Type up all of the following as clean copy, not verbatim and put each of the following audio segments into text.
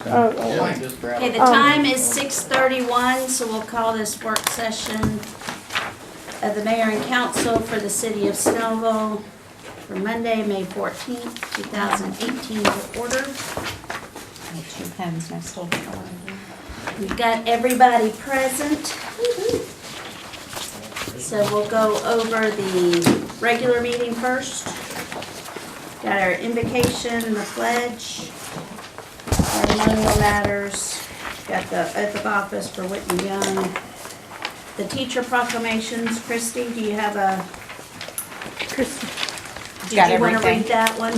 Okay. Yeah, just grab Okay, it. the time is 6:31, so we'll call this work session of the mayor and council for the city of Snellville for Monday, May 14th, 2018 to order. I have 2 pens and I still don't know what I'm doing. We've got everybody present. So we'll go over the regular meeting first. Got our invocation, the pledge, ceremonial matters, got the oath of office for Whitney Young. The teacher proclamations, Christy, do you have a? Did Got you want to everything. read that one?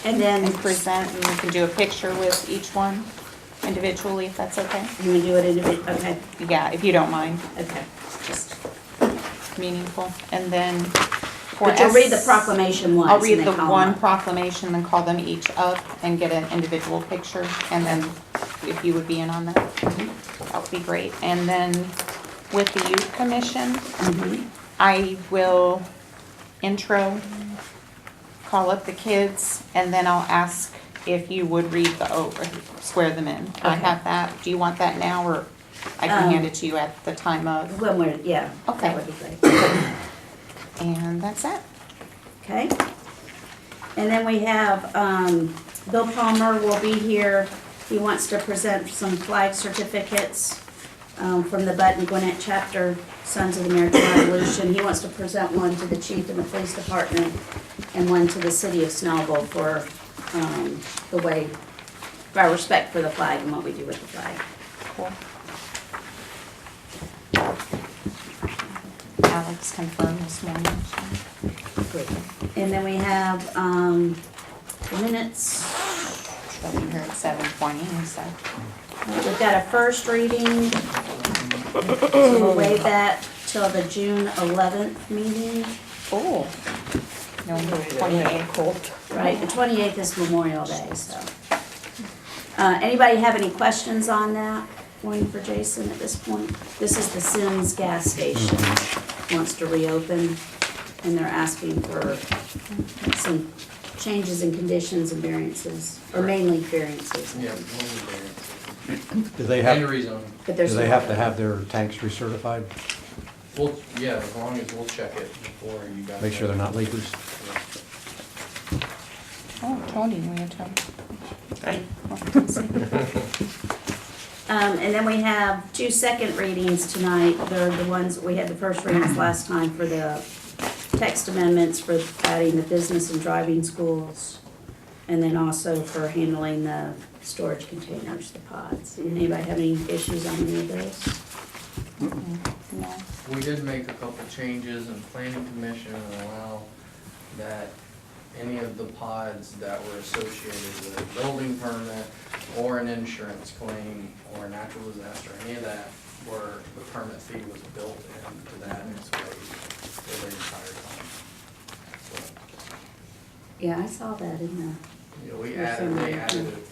And then, And present, and we can do a picture with each one individually, if that's okay. you want to do it individually? Okay, Yeah, if you don't mind, okay. just meaningful. And then for But you'll read the S- proclamation once. I'll read and the then call one them up. proclamation, then call them each up and get an individual picture. And then if you would be in on that, that would be great. And then with the youth commission, I will intro, call up the kids, and then I'll ask if you would read the oath, or swear them in. I Okay. have that. Do you want that now, or I can hand it to you at the time of? When we're, yeah, Okay. that would be great. And that's it. Okay. And then we have, Bill Palmer will be here. He wants to present some flag certificates, from the Button Gwinnett chapter, Sons of the American Revolution. He wants to present one to the chief and the police department and one to the city of Snellville for, the way, for our respect for the flag and what we do with the flag. Cool. Alex confirmed this morning. So. And then we have, the minutes. She'll be here at 7:20, so. We've got a first reading, so we'll waive that till the June 11th meeting. Oh. November 28th. Right, the 28th is Memorial Day, so. Anybody have any questions on that? One for Jason at this point? This is the Sims gas station, wants to reopen, and they're asking for some changes in conditions and variances, or mainly variances. Yeah, one of the Do they variants. And have, rezone. But do there's. they have to have their tanks recertified? We'll, yeah, as long as we'll check it before you guys. Make sure they're not leakers? Oh, Tony, we had to. And then we have 2 second readings tonight. They're the ones, we had the first readings last time for the text amendments for adding the business and driving schools. And then also for handling the storage containers, the pods. Anybody have any issues on any of those? No. We did make a couple changes in planning commission and allow that any of the pods that were associated with a building permit or an insurance claim or a natural disaster, any of that, where the permit fee was built into that and it's waived for the entire time. Yeah, I saw that in the. Yeah, we For added, some they reason. added it,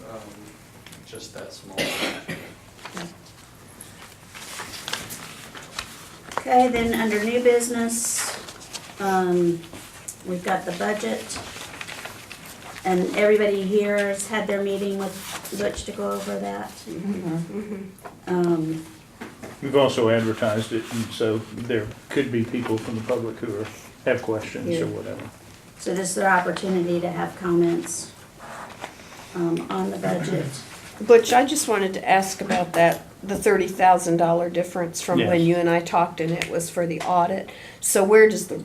just that small. Okay, then under new business, we've got the budget. And everybody here has had their meeting with Butch to go over that. We've also advertised it, and so there could be people from the public who have questions Yeah. or whatever. So this is our opportunity to have comments on the budget. Butch, I just wanted to ask about that, the $30,000 difference from when Yes. you and I talked, and it was for the audit. So where is the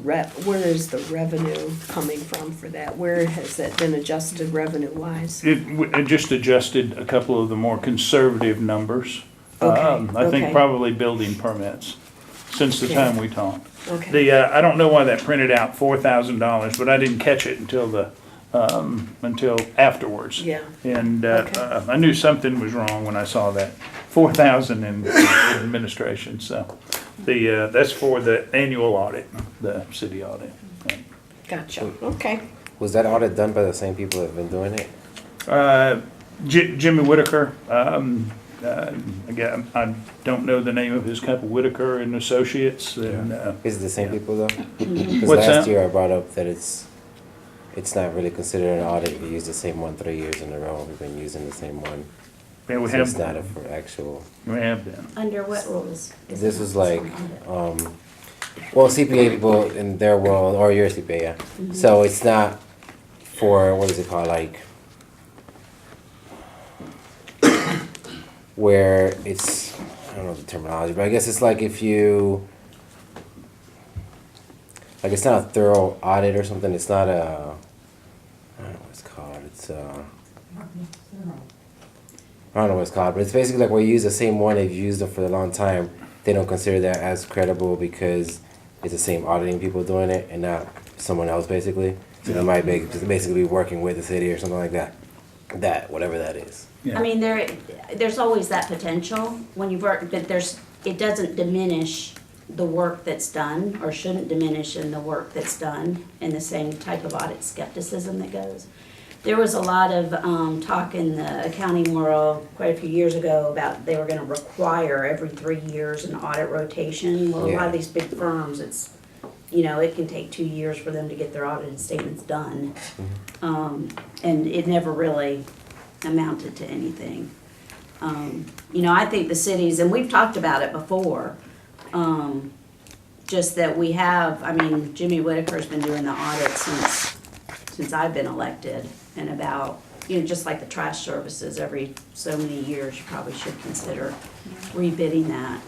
revenue coming from for that? Where has that been adjusted revenue-wise? It just adjusted a couple of the more conservative numbers. Okay, I think okay. probably building permits, since the Okay. time we talked. Okay, I don't know why that printed out $4,000, but I didn't catch it until afterwards. yeah, And Okay. I knew something was wrong when I saw that 4,000 in administration. So that's for the annual audit, the city audit. gotcha, okay. Was that audit done by the same people that have been doing it? Jimmy Whitaker. Again, I don't know the name of his company, Whitaker and Associates. And Is it the same people though? Because What's last that? year I brought up that it's not really considered an audit if you use the same one 3 years in a row. We've been using the same one. Yeah, we So it's have, not for actual. we have been. Under what rules? This is like, well, CPA people in their world, or your CPA, yeah. So it's not for, what is it called, like, where it's, I don't know the terminology, but I guess it's like if you, like it's not a thorough audit or something, it's not a, I don't know what it's called, I don't know what it's called, but it's basically like where you use the same one, they've used it for a long time, they don't consider that as credible because it's the same auditing people doing it and not someone else basically. So they might basically be working with the city or something like that. That, whatever that is. Yeah. I mean, there's always that potential when you work, but it doesn't diminish the work that's done, or shouldn't diminish in the work that's done, in the same type of audit skepticism that goes. There was a lot of talk in the accounting world quite a few years ago about they were gonna require every 3 years an audit rotation. Well, a lot Yeah. of these big firms, it's, you know, it can take 2 years for them to get their audited statements done. And it never really amounted to anything. You know, I think the cities, and we've talked about it before, just that we have, I mean, Jimmy Whitaker's been doing the audit since I've been elected, and about, you know, just like the trash services, every so many years, you probably should consider rebidding that,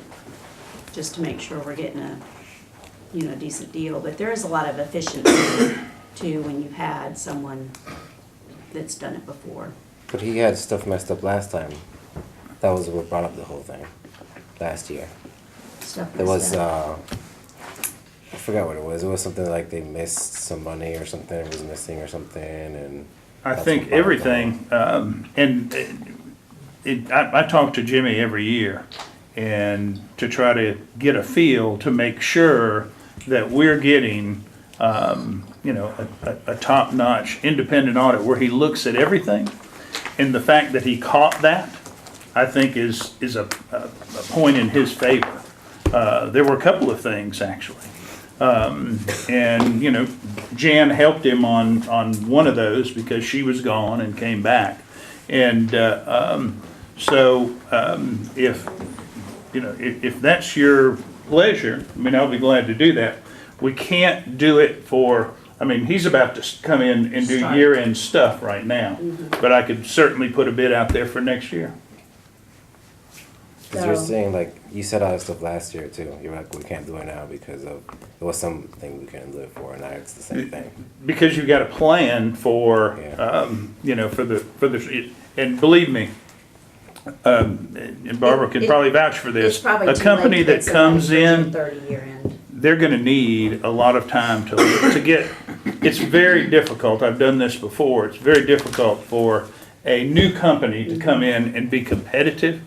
just to make sure we're getting a, you know, decent deal. But there is a lot of efficiency too when you've had someone that's done it before. But he had stuff messed up last time. That was what brought up the whole thing last year. Stuff There like was, that. I forgot what it was. It was something like they missed some money or something, it was missing or something, and. I that's think what brought it everything, I talk to Jimmy every year and to try to get a feel to make sure that we're getting, you know, a top-notch independent audit where he looks at everything. And the fact that he caught that, I think is a point in his favor. There were a couple of things, actually. And, you know, Jan helped him on one of those because she was gone and came back. And so if, you know, if that's your pleasure, I mean, I'll be glad to do that. We can't do it for, I mean, he's about to come in and do Start. year-end stuff right now. But I could certainly put a bid out there for next year. Because you're So- saying, like, you said all that stuff last year too. You're like, we can't do it now because of, there was something we couldn't do it for, and now it's the same thing. Because you've got a plan for, Yeah. you know, for the, and believe me, and Barbara can It- probably vouch for It's this. probably A too company late to that get comes somebody for June in, 30 year end. they're gonna need a lot of time to get, it's very difficult, I've done this before, it's very difficult for a new company to come in and be competitive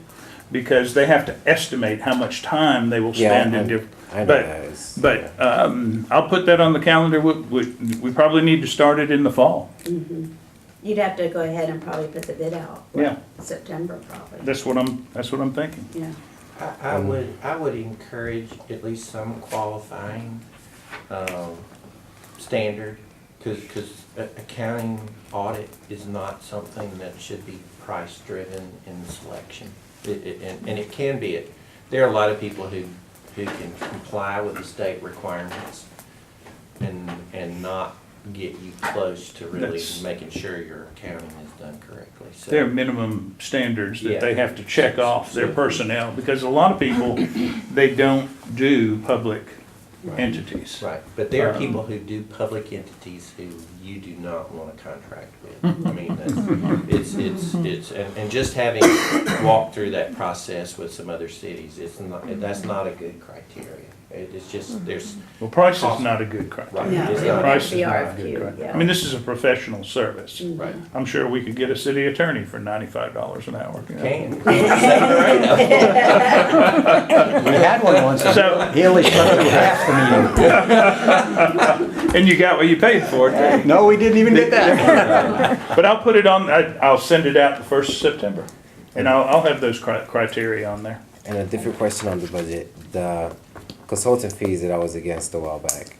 because they have to estimate how much time they will spend in different. I know but- that is. But I'll put that on the calendar. We probably need to start it in the fall. You'd have to go ahead and probably put the bid out. what, Yeah. September probably, That's what I'm thinking. yeah. I would encourage at least some qualifying standard, because accounting audit is not something that should be price-driven in selection. And it can be. There are a lot of people who can comply with the state requirements and not get you close to really That's- making sure your accounting is done correctly. So- There are minimum standards that Yeah. they have to check off their personnel, because a lot of people, they don't do public Right. entities. Right, but there are people who do public entities who you do not want to contract with. I mean, and just having walked through that process with some other cities, that's not a good criteria. It's just, there's, Well, price is not a good criteria. No, it's it not. would have Price to be is not a RFQ, good criteria. yeah. I mean, this is a professional service. right. I'm sure we could get a city attorney for $95 an hour. you know. Can. We had one once, So- he only slept through half the meeting. And you got what you paid for it. No, we didn't even get that. But I'll put it on, I'll send it out the 1st of September. And I'll have those criteria on there. And a different question on the budget, the consultant fees that I was against a while back.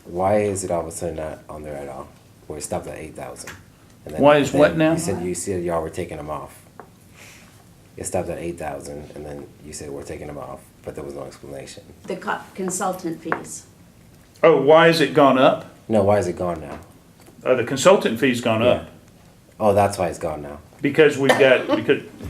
Why is it all of a sudden not on there at all? Where it stopped at 8,000? Why is what now? You said y'all were taking them off. it stopped at 8,000, and then you said we're taking them off, but there was no explanation. The consultant fees. Oh, why has it gone up? No, why is it gone now? The consultant fee's gone up, Oh, that's why it's gone now. because we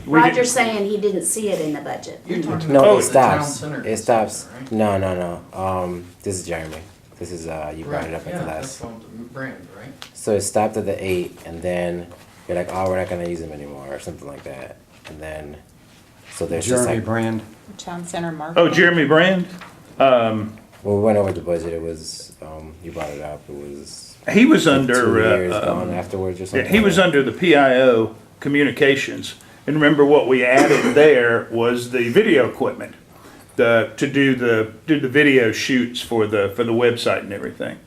Roger's saying he didn't see it in the budget. You're talking No, Oh, it about the town stops. center It stops. consultant, right? No. This is Jeremy. This is, you brought it up at the Yeah, last. that's on the brand, right? So it stopped at the 8, and then you're like, oh, we're not gonna use them anymore, or something like that. And then, so there's just Jeremy like, Brand. Town center marketing. Oh, Jeremy Brand? when we went over the budget, it was, you brought it up, it was He was like under, 2 years gone afterwards or yeah, something. he was like under the PIO communications. And remember what we added there was the video equipment, to do the video shoots for the website and everything.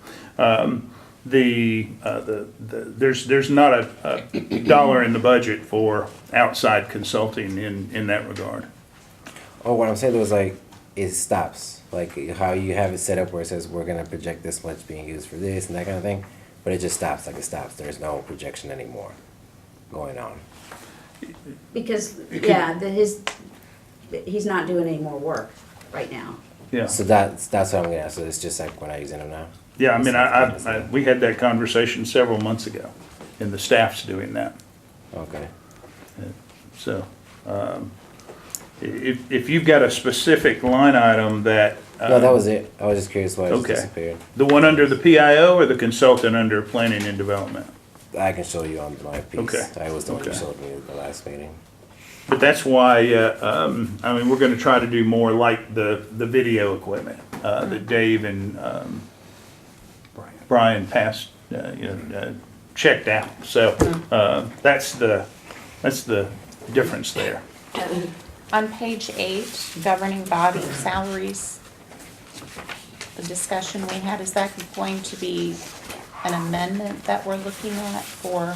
There's not a dollar in the budget for outside consulting in that regard. Oh, what I'm saying was like, it stops. Like how you have it set up where it says we're gonna project this much being used for this and that kind of thing, but it just stops, like it stops. There's no projection anymore going on. Because, yeah, he's not doing any more work right now. Yeah, So that's what I'm gonna ask. So it's just like we're not using them now? yeah, I mean, we had that conversation several months ago, and the staff's doing that. Okay. So, if you've got a specific line item that. No, that was it. I was just curious why it just Okay. disappeared. The one under the PIO or the consultant under planning and development? I can show you on my piece. Okay. I was the one you Okay. showed me at the last meeting. But that's why, I mean, we're gonna try to do more like the video equipment, that Dave and, Brian passed, checked out. So, that's the difference there. On page 8, governing body salaries, the discussion we had, is that going to be an amendment that we're looking at for?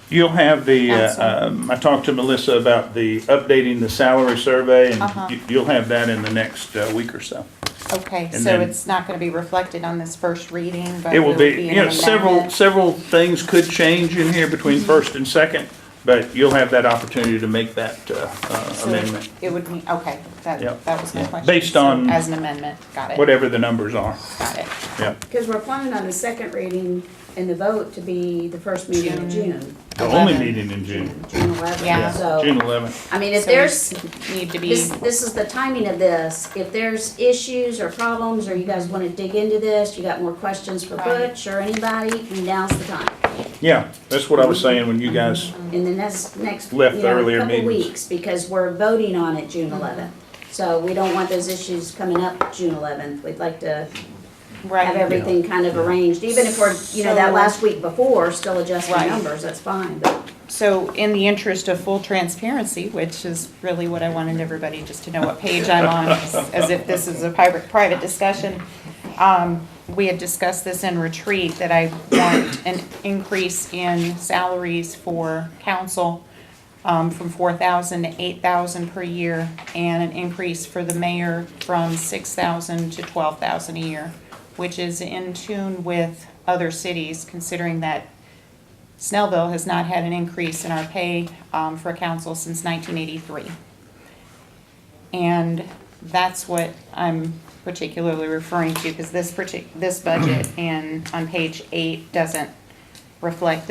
You'll have the, Council. I talked to Melissa about the updating the salary survey, Uh-huh. and you'll have that in the next week or so. Okay, And so then- it's not gonna be reflected on this first reading, but It will be, an you know, amendment? several things could change in here between first and second, but you'll have that opportunity to make that So amendment, It would mean, okay, that Yep. was my Yeah. question. Based So on as an amendment, got it, whatever the numbers are. got it. Yeah. Because we're planning on the second reading and the vote to be the first meeting in June. The only 11. meeting in June. June 11th. Yeah. So, June 11th. I mean, if So we there's, Need to be, this is the timing of this. If there's issues or problems, or you guys want to dig into this, you got more questions for Right. Butch or anybody, now's the time. Yeah, that's what I was saying when you guys, And then that's next, Left the earlier couple meetings. weeks, because we're voting on it June 11th. So we don't want those issues coming up June 11th. We'd like to have right, everything kind of arranged, even if we're, that So- last week before, still adjusting Right. numbers, that's fine. But so in the interest of full transparency, which is really what I wanted everybody just to know what page I'm on, as if this is a private discussion. We had discussed this in retreat, that I want an increase in salaries for council, from 4,000 to 8,000 per year, and an increase for the mayor from 6,000 to 12,000 a year, which is in tune with other cities, considering that Snellville has not had an increase in our pay, for council since 1983. And that's what I'm particularly referring to, because this budget and on page 8 doesn't reflect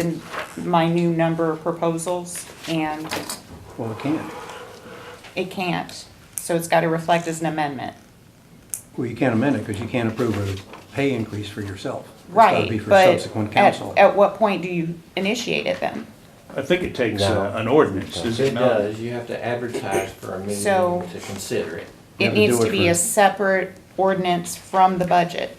my new number of proposals, and Well, it can't. it can't. So it's gotta reflect as an amendment. Well, you can't amend it because you can't approve a pay increase for yourself. It's gotta be Right, for but subsequent council. at what point do you initiate it then? I think it takes No. an ordinance, does it It not? does, you have to advertise for a meeting So- to consider it. You It have to needs do to it be for- a separate ordinance from the budget.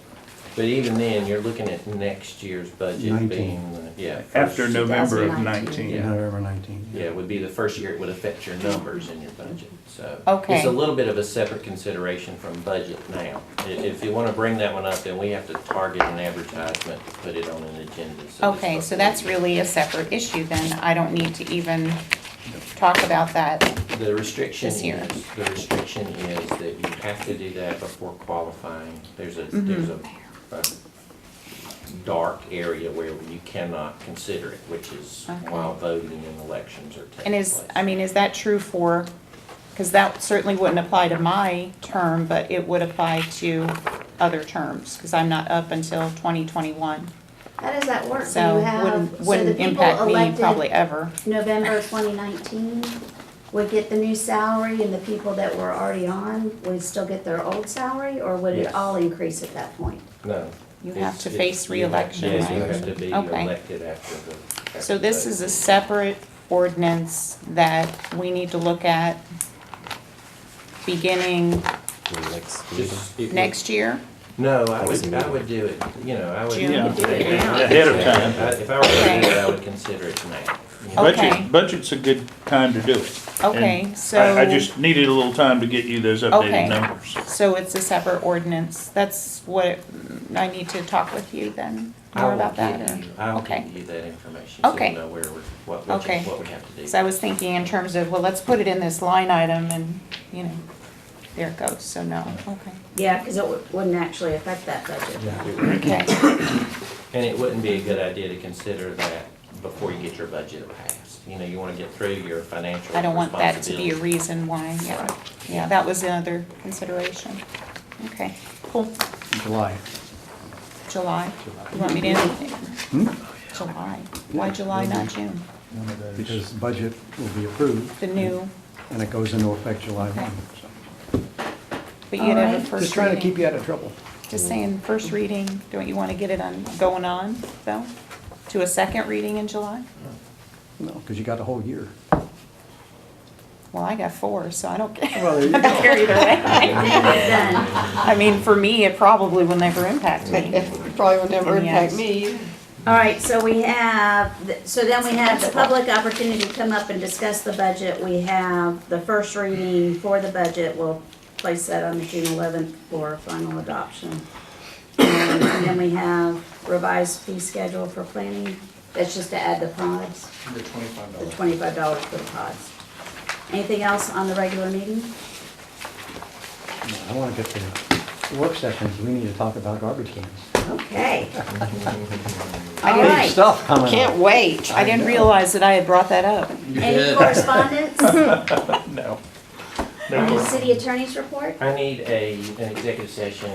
But even then, you're looking at next year's budget 19. being, After first- November of 2019. 19. Yeah. November 19. Yeah, it would be the first year it would affect your numbers in your budget, so. Okay. It's a little bit of a separate consideration from budget now. If you wanna bring that one up, then we have to target an advertisement to put it on an agenda. Okay, so that's really a separate issue then. I don't need to even talk about that. The restriction This year. is, that you have to do that before qualifying. There's a dark area where you cannot consider it, which is Okay. while voting and elections are taking And place. is that true for, because that certainly wouldn't apply to my term, but it would apply to other terms, because I'm not up until 2021. How does that work? Do So you have, wouldn't, so the wouldn't people impact me elected probably ever. November 2019 would get the new salary, and the people that were already on would still get their old salary, or would it Yes. all increase at that point? No. You It's- have to it's- face you have- re-election, Yes, you right? have to be Okay. elected after the. So this is a separate ordinance that we need to look at beginning Next meeting. Just- it- next year? No, I would do it, you know, I would. June? Yeah. Do it now. Ahead of time. If I were gonna Okay. do it, I would consider it now. you know. Okay. Budget's a good time to do it. Okay, And so. I just needed a little time to get you those Okay. updated numbers. So it's a separate ordinance. That's what, I need to talk with you then I more will about that? give or- you- I'll Okay. give you that information, so Okay. you know where we're, what Okay. we have to do. So I was thinking in terms of, well, let's put it in this line item and, you know, there it goes, so no, okay. Yeah, because it wouldn't actually affect that budget. Okay, And it wouldn't be a good idea to consider that before you get your budget passed. You know, you wanna get through your financial I don't want that to be a responsibilities. reason why, yeah. Right. Yeah, that was another consideration. Okay, cool. July. July. You want me to, July. Why July, not June? Because the budget will be approved The new, and it goes into effect July Okay. 1. so. but you have a Alright. first Just trying to keep reading. you out of trouble. Just saying, first reading, don't you want to get it on, going on, though? To a second reading in July? No, because you got the whole year. Well, I got 4, so I don't care. Well, there you I don't care either way. Done. I mean, for me, it probably will never impact me. It probably would never And impact yes. me. All right, so we have, so then we have the public opportunity to come up and discuss the budget. We have the first reading for the budget. We'll place that on the June 11th for final adoption. And then we have revised fee schedule for planning. That's just to add the pods, The $25. the $25 for the pods. Anything else on the regular meeting? I want to get to work sessions. We need to talk about garbage cans. Okay. I All didn't- right. Stuff coming up. Can't wait. I didn't realize that I had brought that up. You Any did. correspondence? No. Any city attorney's report? I need an executive session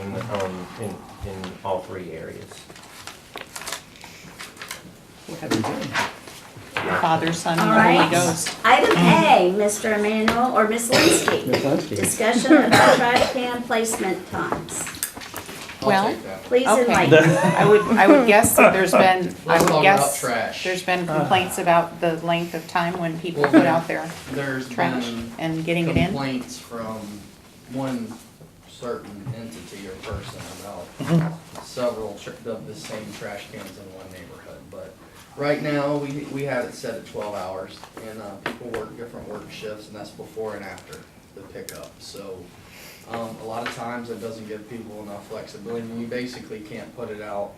in all 3 areas. What have you done? Father, Son, All and the Holy right. Ghost. Item A, Mr. Emmanuel or Miss Linsky. Ms. Linsky? Discussion about trash can placement times. Well, I'll take that. Please Okay. enlighten. I would guess that there's been, I Let's would talk guess, about trash. there's been complaints about the length of time when people Well, put out their There's trash been and getting it in. complaints from one certain entity or person about several of the same trash cans in one neighborhood. But right now, we have it set at 12 hours, and people work different work shifts, and that's before and after the pickup. So a lot of times, it doesn't give people enough flexibility. You basically can't put it out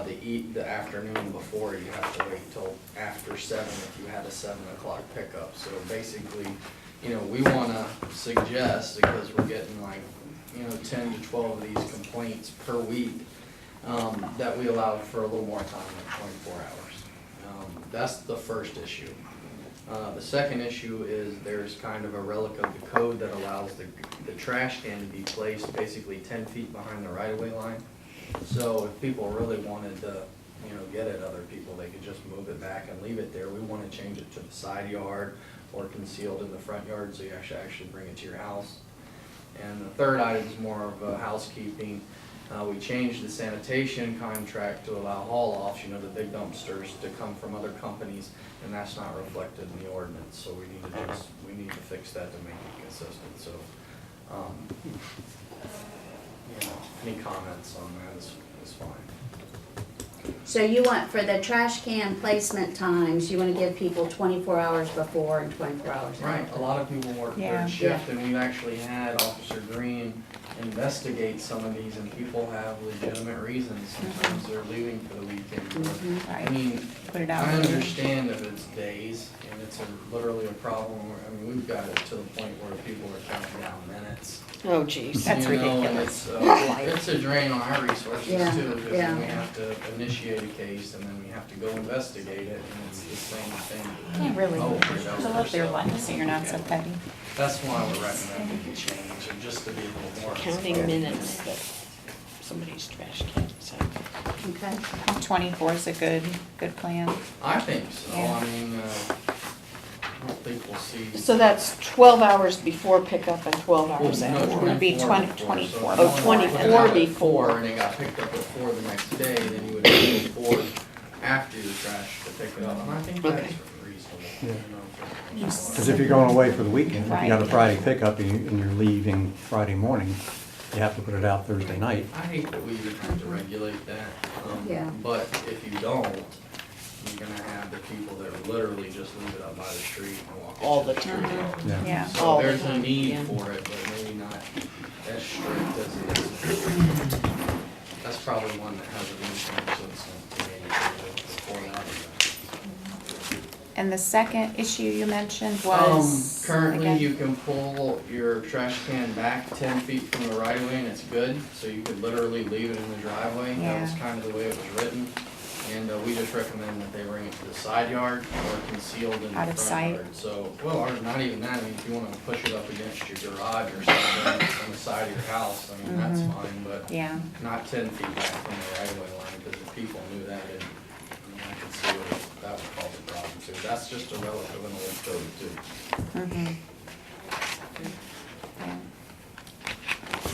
the afternoon before. You have to wait till after 7 if you had a 7 o'clock pickup. So basically, you know, we wanna suggest, because we're getting like, 10 to 12 of these complaints per week, that we allow for a little more time, like 24 hours. That's the first issue. The second issue is there's kind of a relic of the code that allows the trash can to be placed basically 10 feet behind the right-of-way line. So if people really wanted to, get at other people, they could just move it back and leave it there. We want to change it to the side yard or concealed in the front yard, so you actually bring it to your house. And the third item is more of housekeeping. We changed the sanitation contract to allow haul-offs, the big dumpsters, to come from other companies, and that's not reflected in the ordinance, so we need to fix that to make it consistent, so, any comments on that is fine. So you want, for the trash can placement times, you want to give people 24 hours before and 24 hours Right, after? a lot of people work Yeah. third shift, and we've actually had Officer Green investigate some of these, and people have legitimate reasons. Sometimes they're leaving for the weekend. But, I Right, mean, put it out. I understand if it's days, and it's literally a problem, I mean, we've got it to the point where people are counting down minutes. Oh, geez. That's You know, and ridiculous. It's a drain on our resources Yeah, too, because yeah. then we have to initiate a case, and then we have to go investigate it, and it's the same thing. Can't really over and fill over, up their so- lunch so you're not so petty. That's why we're recommending a change, and just to be a little more. Counting minutes that somebody's trash can, so. Okay. 24 is a good plan. I think so, Yeah. I mean, I don't think we'll see. So that's 12 hours before pickup and 12 hours No, after. Would be 24 20 before, so if Oh, you wanted 24 to have it before. And it got picked up at 4 the next day, then you would have to go forward after your trash to pick it up, and I think that's Okay. reasonable. Yeah. You know, for- Because if you're going away for the weekend, if you got a Right. Friday pickup and you're leaving Friday morning, you have to put it out Thursday night. I hate that we even have to regulate that, Yeah. but if you don't, you're gonna have the people that literally just leave it up by the street and walk. All into the time. Yeah. Yeah. All So the there's a time, need yeah. for it, but maybe not as strict as it is. That's probably one that has a reason, so it's not maybe before that. And the second issue you mentioned was? Currently, again? you can pull your trash can back 10 feet from the right of way and it's good, so you could literally leave it in the driveway. That was Yeah. kind of the way it was written. And we just recommend that they bring it to the side yard or concealed in the Out of front sight. yard. So, well, or not even that, I mean, if you wanna push it up against your garage or something on the side of your house, I mean, that's fine, but Yeah, not 10 feet back from the right of way line, because if people knew that, I mean, I could see what that would cause a problem too. That's just a relative and old code too. yeah.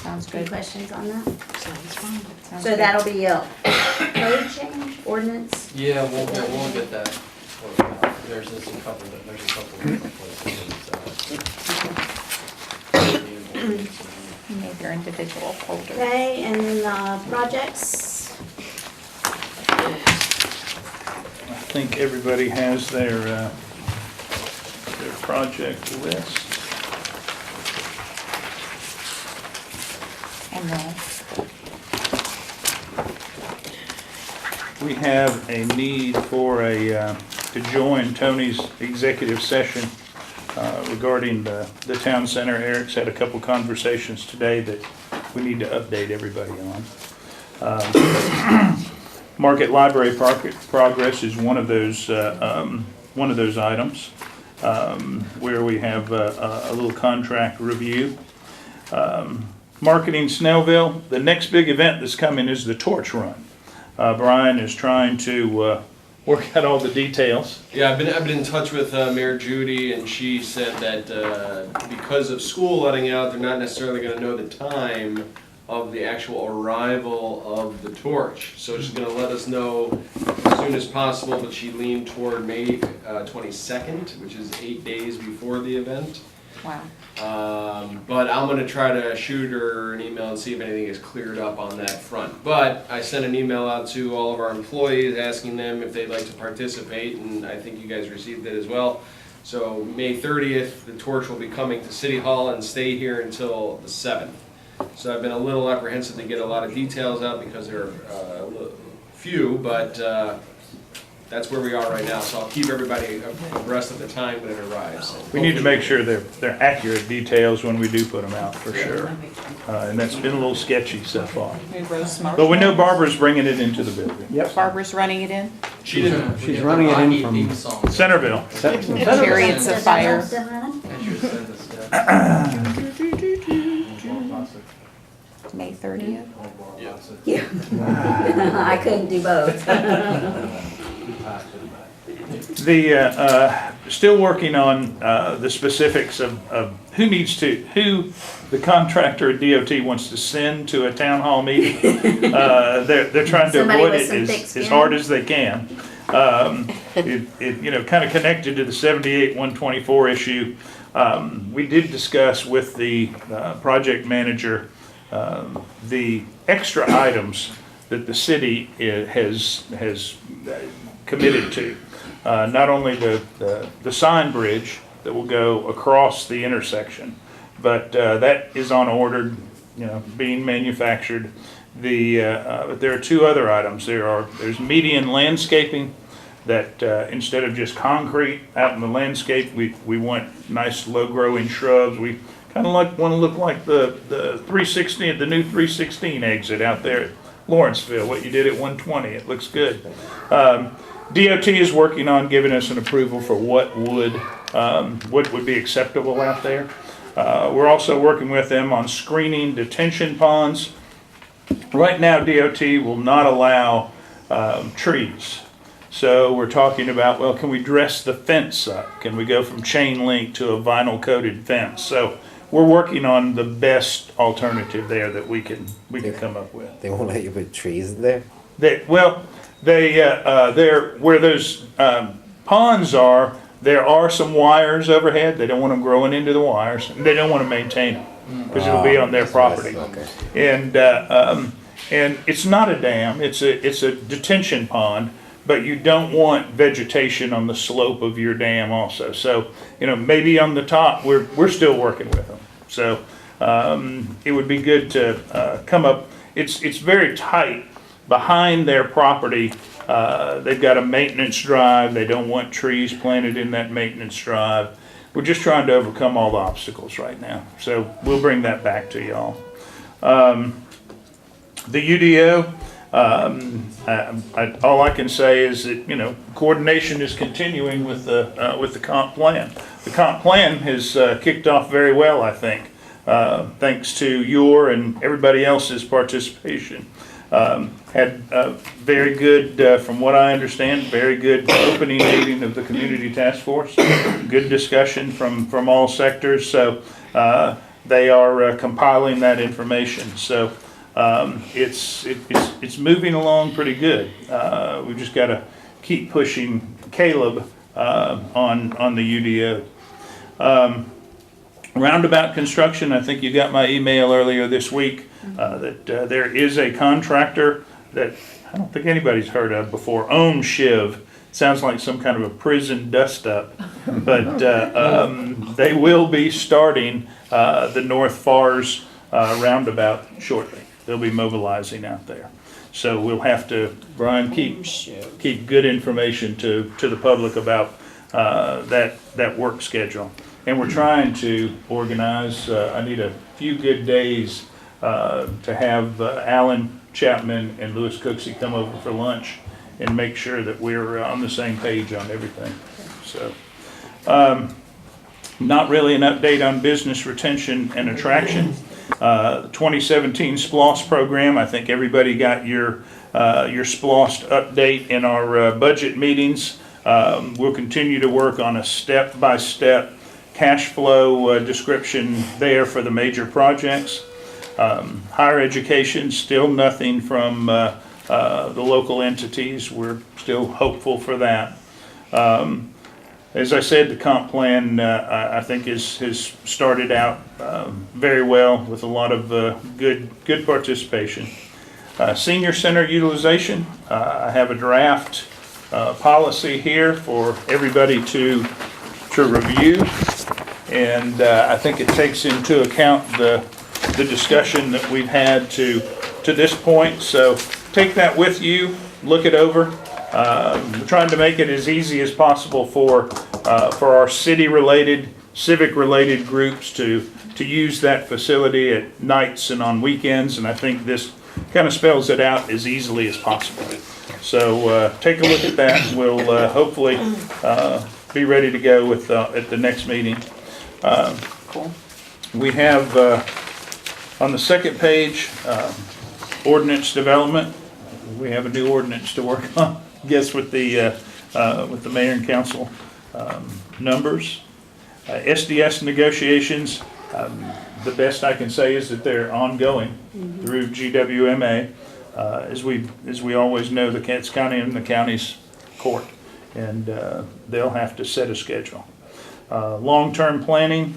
Sounds Any good. questions on that? Sounds fine. Sounds So good. that'll be a code change, ordinance? Yeah, we'll get that worked out. There's a couple different places. You made your individual folder. Okay, and then, projects? I think everybody has their project list. And roll. We have a need for to join Tony's executive session regarding the town center. Eric's had a couple conversations today that we need to update everybody on. Market Library Progress is one of those items where we have a little contract review. Marketing Snellville, the next big event that's coming is the Torch Run. Brian is trying to work out all the details. Yeah, I've been in touch with Mayor Judy, and she said that because of school letting out, they're not necessarily going to know the time of the actual arrival of the torch. So she's going to let us know as soon as possible, but she leaned toward May 22nd, which is 8 days before the event. Wow. But I'm gonna try to shoot her an email and see if anything is cleared up on that front. But I sent an email out to all of our employees asking them if they'd like to participate, and I think you guys received it as well. So May 30th, the torch will be coming to City Hall and stay here until the 7th. So I've been a little apprehensive to get a lot of details out because there are few, but that's where we are right now, so I'll keep everybody abreast of the time when it arrives. We need to make sure they're accurate details when we do put them out, for sure. And that's been a little sketchy so far. We roast marshmallows. But we know Barbara's bringing it into the building. Yep. Barbara's running it in. She didn't, She's running it in from Centerville. Chariots of fire. May 30th. Yeah. I couldn't do both. Still working on the specifics of who the contractor at DOT wants to send to a town hall meeting. They're trying to Somebody avoid with it some thick as skin? hard as they can. It kind of connected to the 78-124 issue. We did discuss with the project manager the extra items that the city has committed to. Not only the sign bridge that will go across the intersection, but that is on order. being manufactured. But there are two other items. There's median landscaping that instead of just concrete out in the landscape, we want nice low-growing shrubs. We kind of want to look like the 316, the new 316 exit out there at Lawrenceville, what you did at 120. It looks good. DOT is working on giving us an approval for what would be acceptable out there. We're also working with them on screening detention ponds. Right now, DOT will not allow trees. So we're talking about, well, can we dress the fence up? Can we go from chain link to a vinyl coated fence? So we're working on the best alternative there that we can come up with. They won't let you put trees in there? They're where those ponds are, there are some wires overhead. They don't want them growing into the wires. And they don't want to maintain them because it'll be on their property. Okay. And it's not a dam, it's a detention pond, but you don't want vegetation on the slope of your dam also. So, maybe on the top, we're still working with them. So, it would be good to come up, it's very tight behind their property. They've got a maintenance drive, they don't want trees planted in that maintenance drive. We're just trying to overcome all the obstacles right now. So we'll bring that back to y'all. The UDO, all I can say is that, coordination is continuing with the comp plan. The comp plan has kicked off very well, I think, thanks to your and everybody else's participation. Had a very good, from what I understand, very good opening meeting of the community task force. Good discussion from all sectors. So they are compiling that information. So it's moving along pretty good. We've just got to keep pushing Caleb on the UDO. Roundabout construction, I think you got my email earlier this week that there is a contractor that I don't think anybody's heard of before, Ohm Shiv. Sounds like some kind of a prison dust-up, but they will be starting the North Fars roundabout shortly. They'll be mobilizing out there. So we'll have to, Brian, keep good information to the public about that work schedule. And we're trying to organize, I need a few good days to have Alan Chapman and Louis Cooksey come over for lunch and make sure that we're on the same page on everything. So, not really an update on business retention and attraction. The 2017 SPLOST program, I think everybody got your SPLOST update in our budget meetings. We'll continue to work on a step-by-step cash flow description there for the major projects. Higher education, still nothing from the local entities. We're still hopeful for that. As I said, the comp plan I think has started out very well with a lot of good participation. Senior center utilization, I have a draft policy here for everybody to review, and I think it takes into account the discussion that we've had to this point. So take that with you, look it over. We're trying to make it as easy as possible for our city-related, civic-related groups to use that facility at nights and on weekends, and I think this kind of spells it out as easily as possible. So take a look at that. We'll hopefully be ready to go with at the next meeting. Cool. We have on the second page ordinance development. We have a new ordinance to work on. I guess with the mayor and council numbers. SDS negotiations. The best I can say is that they're ongoing through GWMA. As we always know, it's kind of in the county's court, and they'll have to set a schedule. Long-term planning,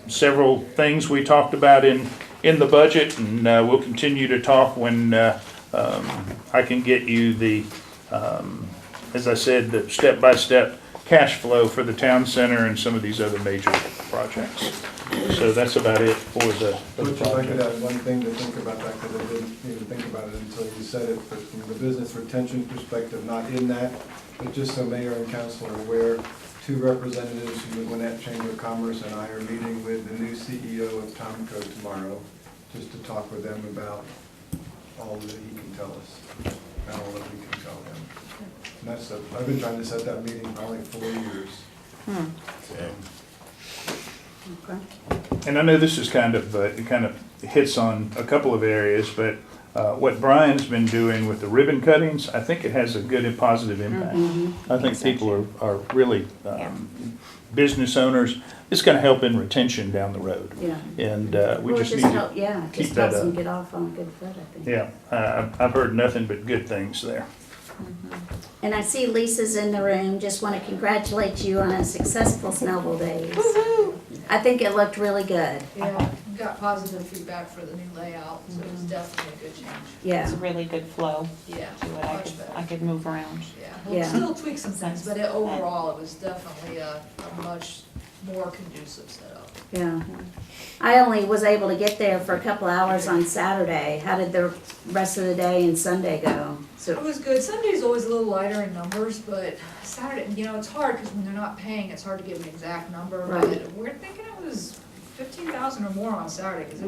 several things we talked about in the budget, and we'll continue to talk when I can get you the, as I said, the step-by-step cash flow for the town center and some of these other major projects. So that's about it for the Which if I could project. add one thing to think about that, because I didn't even think about it until you said it, but from the business retention perspective, not in that, but just so mayor and council are aware, 2 representatives from the Gwinnett Chamber of Commerce and I are meeting with the new CEO of Tomco tomorrow, just to talk with them about all that he can tell us, and all that we can tell him. And that's, I've been trying to set that meeting probably 4 years. So, Okay. And I know this is it kind of hits on a couple of areas, but what Brian's been doing with the ribbon cuttings, I think it has a good and positive impact. I think people are really, business owners, it's gonna help in retention down the road. Yeah. And we Well, just need to help- yeah, keep just that helps them up. get off on a good foot, I think. Yeah, I've heard nothing but good things there. And I see Lisa's in the room, just want to congratulate you on a successful Snellville Days. I think it looked really good. Yeah, we got positive feedback for the new layout, so it's definitely a good change. Yeah, It's a really good flow Yeah, to it. much better. I could move around. Yeah, Yeah. we'll still tweak some things, but overall, it was definitely a much more conducive setup. yeah. I only was able to get there for a couple hours on Saturday. How did the rest of the day and Sunday go? It So, was good. Sunday's always a little lighter in numbers, but Saturday, it's hard because when they're not paying, it's hard to give an exact number. Right. But we're thinking it was 15,000 or more on Saturday because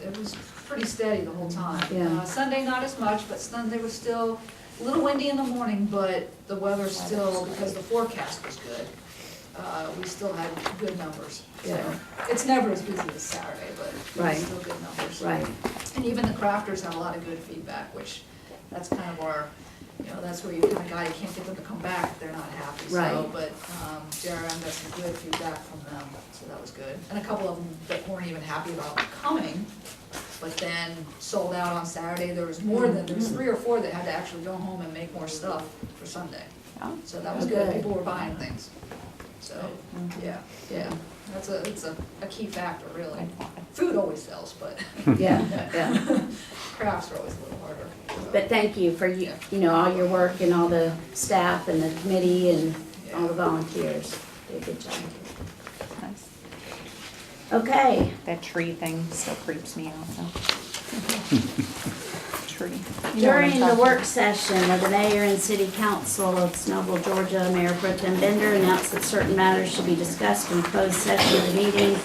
it was pretty steady the whole time. Yeah. Sunday not as much, but Sunday was still a little windy in the morning, but the weather still, because the forecast was good, we still had good numbers. So Yeah. it's never as busy as Saturday, but it Right. was still good numbers. right, And even the crafters had a lot of good feedback, which, that's kind of our, that's where you kind of guy, you can't get them to come back if they're not happy. So, Right. but JRM got some good feedback from them, so that was good. And a couple of them that weren't even happy about coming, but then sold out on Saturday. There was 3 or 4 that had to actually go home and make more stuff for Sunday. Oh. So that was Oh, good, good. people were buying things. So, yeah, it's a key factor, really. Food always sells, but yeah, yeah. crafts are always a little harder. so. But thank you for, all your work and all the staff and the committee and all the volunteers. Did a good job. Nice. Okay, That tree thing still creeps me out though. Tree. You know what I'm during the talking work session of the mayor and city council of Snellville, Georgia, Mayor Pro Tem Bender announced that certain matters should be discussed in closed session of the meeting